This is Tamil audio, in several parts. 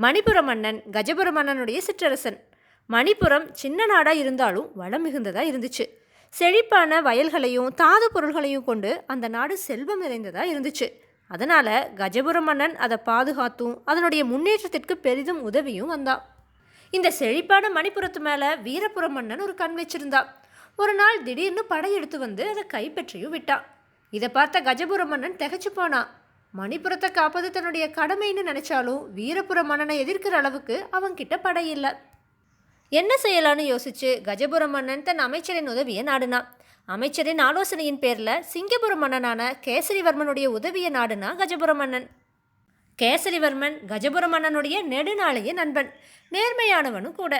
மணிப்புர மன்னன் கஜபுர மன்னனுடைய சிற்றரசன். மணிப்புரம் சின்ன நாடாக இருந்தாலும் வளம் மிகுந்ததாக இருந்துச்சு. செழிப்பான வயல்களையும் தாது பொருள்களையும் கொண்டு அந்த நாடு செல்வம் நிறைந்ததாக இருந்துச்சு. அதனால் கஜபுர மன்னன் அதை பாதுகாத்தும் அதனுடைய முன்னேற்றத்திற்கு பெரிதும் உதவியும் வந்தான். இந்த செழிப்பான மணிப்புரத்து மேலே வீரபுர மன்னன் ஒரு கண் வச்சிருந்தான். ஒரு நாள் திடீர்னு படையெடுத்து வந்து அதை கைப்பற்றியும் விட்டான். இதை பார்த்த கஜபுர மன்னன் திகைச்சு போனான். மணிப்புரத்தை காப்பது தன்னுடைய கடமைன்னு நினைச்சாலும் வீரபுர மன்னனை எதிர்க்கிற அளவுக்கு அவன்கிட்ட படை இல்லை. என்ன செய்யலான்னு யோசிச்சு கஜபுர மன்னன் தன் அமைச்சரின் உதவியை நாடினான். அமைச்சரின் ஆலோசனையின் பேரில் சிங்கபுர மன்னனான கேசரிவர்மனுடைய உதவியை நாடினா கஜபுர மன்னன். கேசரிவர்மன் கஜபுர மன்னனுடைய நெடுநாளைய நண்பன், நேர்மையானவனும் கூட.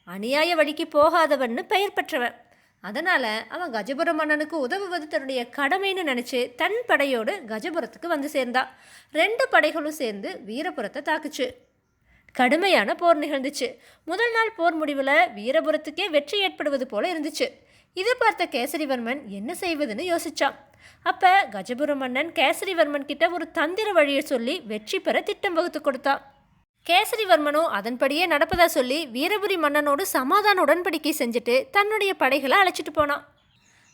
அநியாய வழிக்கு போகாதவன்னு பெயர் பெற்றவன். அதனால் அவன் கஜபுர மன்னனுக்கு உதவுவது தன்னுடைய கடமைன்னு நினச்சி தன் படையோடு கஜபுரத்துக்கு வந்து சேர்ந்தான். 2 படைகளும் சேர்ந்து வீரபுரத்தை தாக்குச்சு. கடுமையான போர் நிகழ்ந்துச்சு. முதல் நாள் போர் முடிவில் வீரபுரத்துக்கே வெற்றி ஏற்படுவது போல இருந்துச்சு. இதை பார்த்த கேசரிவர்மன் என்ன செய்வதுன்னு யோசிச்சான். அப்போ கஜபுர மன்னன் கேசரிவர்மன் கிட்ட ஒரு தந்திர வழியை சொல்லி வெற்றி பெற திட்டம் வகுத்து கொடுத்தான். கேசரிவர்மனோ அதன்படியே நடப்பதா சொல்லி வீரபுரி மன்னனோடு சமாதான உடன்படிக்கை செஞ்சுட்டு தன்னுடைய படைகளை அழைச்சிட்டு போனான்.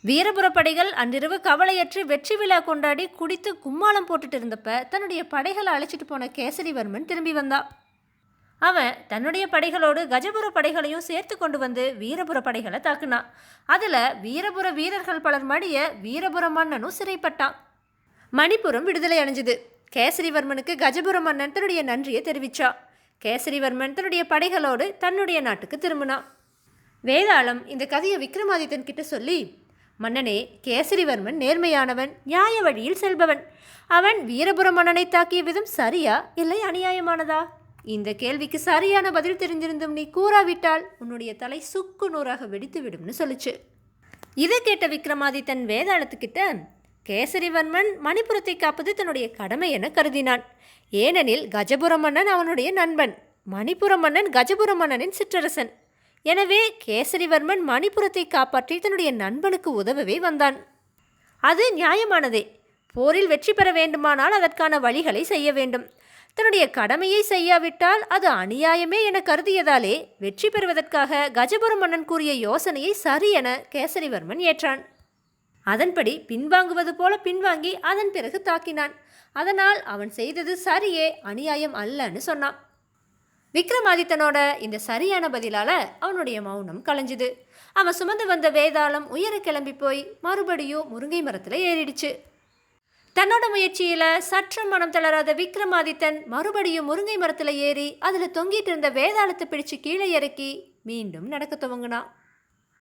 வீரபுர படைகள் அன்றிரவு கவலையற்று வெற்றி விழா கொண்டாடி குடித்து கும்மாளம் போட்டுட்டு இருந்தப்ப தன்னுடைய படைகளை அழைச்சிட்டு போன கேசரிவர்மன் திரும்பி வந்தான். அவன் தன்னுடைய படைகளோடு கஜபுர படைகளையும் சேர்த்து கொண்டு வந்து வீரபுர படைகளை தாக்குனான். அதில் வீரபுர வீரர்கள் பலர் மடிய வீரபுர மன்னனும் சிறைப்பட்டான். மணிப்புரம் விடுதலை அடைஞ்சுது. கேசரிவர்மனுக்கு கஜபுர மன்னன் தன்னுடைய நன்றியை தெரிவித்தான். கேசரிவர்மன் தன்னுடைய படைகளோடு தன்னுடைய நாட்டுக்கு திரும்பினான். வேதாளம் இந்த கதையை விக்ரமாதித்தன் கிட்ட சொல்லி, மன்னனே, கேசரிவர்மன் நேர்மையானவன், நியாய வழியில் செல்பவன். அவன் வீரபுர மன்னனை தாக்கிய விதம் சரியா இல்லை அநியாயமானதா? இந்த கேள்விக்கு சரியான பதில் தெரிஞ்சிருந்தும் நீ கூறாவிட்டால் உன்னுடைய தலை சுக்கு நூறாக வெடித்து விடும்னு சொல்லிச்சு. இதை கேட்ட விக்ரமாதித்தன் வேதாளத்துக்கிட்ட, கேசரிவர்மன் மணிப்புரத்தை காப்பது தன்னுடைய கடமை என கருதினான். ஏனெனில் கஜபுர மன்னன் அவனுடைய நண்பன், மணிப்புர மன்னன் கஜபுர மன்னனின் சிற்றரசன். எனவே கேசரிவர்மன் மணிப்புரத்தை காப்பாற்றி தன்னுடைய நண்பனுக்கு உதவவே வந்தான். அது நியாயமானதே. போரில் வெற்றி பெற வேண்டுமானால் அதற்கான வழிகளை செய்ய வேண்டும். தன்னுடைய கடமையை செய்யாவிட்டால் அது அநியாயமே என கருதியதாலே வெற்றி பெறுவதற்காக கஜபுர மன்னன் கூறிய யோசனையை சரி என கேசரிவர்மன் ஏற்றான். அதன்படி பின்வாங்குவது போல பின்வாங்கி அதன் பிறகு தாக்கினான். அதனால் அவன் செய்தது சரியே, அநியாயம் அல்லன்னு சொன்னான். விக்ரமாதித்தனோட இந்த சரியான பதிலால் அவனுடைய மௌனம் கலைஞ்சுது. அவன் சுமந்து வந்த வேதாளம் உயர கிளம்பி போய் மறுபடியும் முருங்கை மரத்தில் ஏறிடுச்சு. தன்னோட முயற்சியில் சற்றும் மனம் தளராத விக்ரமாதித்தன் மறுபடியும் முருங்கை மரத்தில் ஏறி அதில் தொங்கிட்டு இருந்த வேதாளத்தை பிடிச்சு கீழே இறக்கி மீண்டும் நடக்க துவங்கினான்.